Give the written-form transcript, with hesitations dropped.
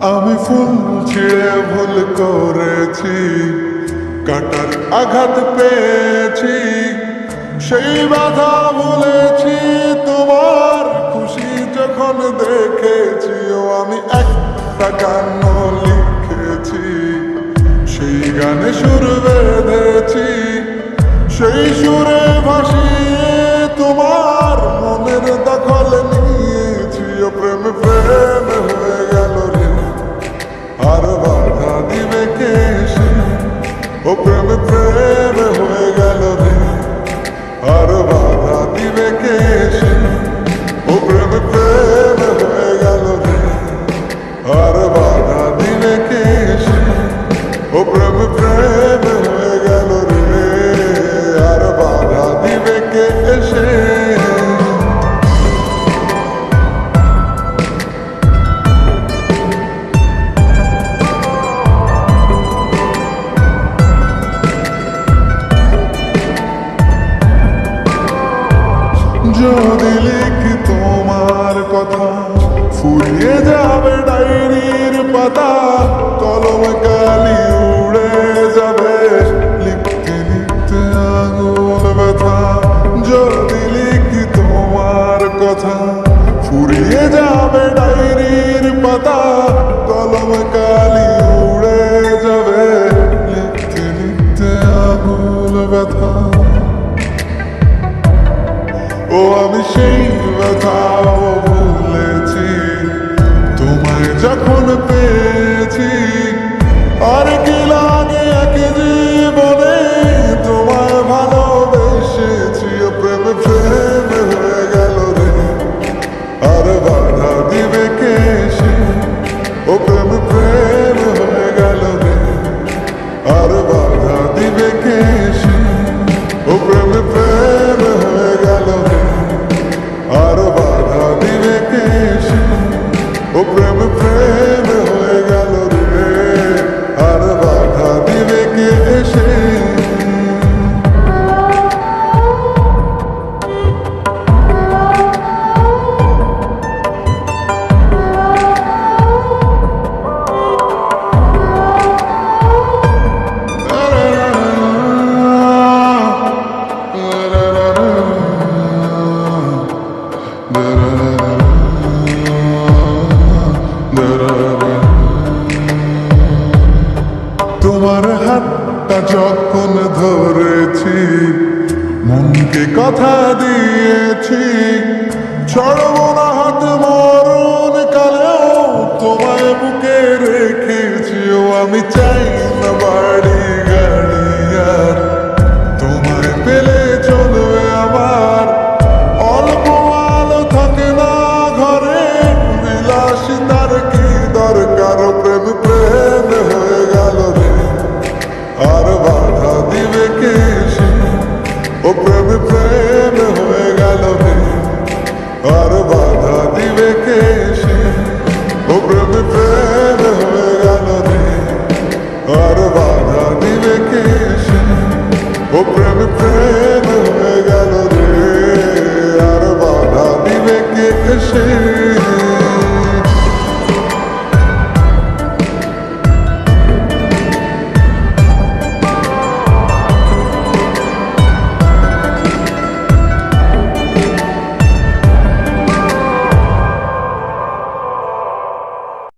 আমি ফুল ছিঁড়ে ভুল করেছি, কাটার আঘাত পেয়েছি, সেই বাধা ভুলেছি তোমার খুশি যখন দেখেছি। ও আমি একটা গান লিখেছি, সেই গানে সুর বেঁধেছি, সেই সুরে ভাসিয়ে তোমার মনের দখল নিয়েছি। ও প্রেম প্রেম হয়ে গেল রে, আর বাধা দিবে কে সে? ও প্রেম প্রেম হয়ে গেল রে, আর বাধা দিবে কে সে? ও প্রেম প্রেম হয়ে গেল রে, আর বাধা দিবে কে সে? ও প্রেম প্রেম হয়ে গেল রে, আর বাধা দিবে কে সে? যদি লিখি তোমার কথা, ফুরিয়ে যাবে ডায়েরির পাতা, কলম কালি উড়ে যাবে, লিখতে লিখতে আগুন ব্যথা। যদি লিখি তোমার কথা, ফুরিয়ে যাবে ডায়েরির পাতা, কলম কালি উড়ে যাবে, লিখতে লিখতে আগুন ব্যথা। ও আমি সেই ব্যথাও ভুলেছি, তোমায় যখন পেয়েছি। আর কি লাগে এক জীবনে, তোমায় ভালোবেসেছি। ও প্রেম প্রেম হয়ে গেল রে, আর বাধা দিবে কে সে? ও প্রেম প্রেম হয়ে গেল রে, আর বাধা দিবে কে সে? ও প্রেম প্রেম হয়ে গেল রে, আর বাধা দিবে কে সে? ও প্রেম প্রেম হয়ে গেল রে, আর বাধা দিবে কে সে? তোমার হাতটা যখন ধরেছি, মনকে কথা দিয়েছি, ছড়ব না হাত মরণ কালেও, তোমায় বুকে রেখেছি। ও আমি চাই না বাড়ি গাড়ি আর, তোমায় পেলে চলবে আমার। অল্প আলো থাকে না ঘরে, বিলাসিতার কি দরকার? প্রেম প্রেম হয়ে গেল রে, আর বাধা দিবে কে সে? ও প্রেম প্রেম হয়ে গেল রে, আর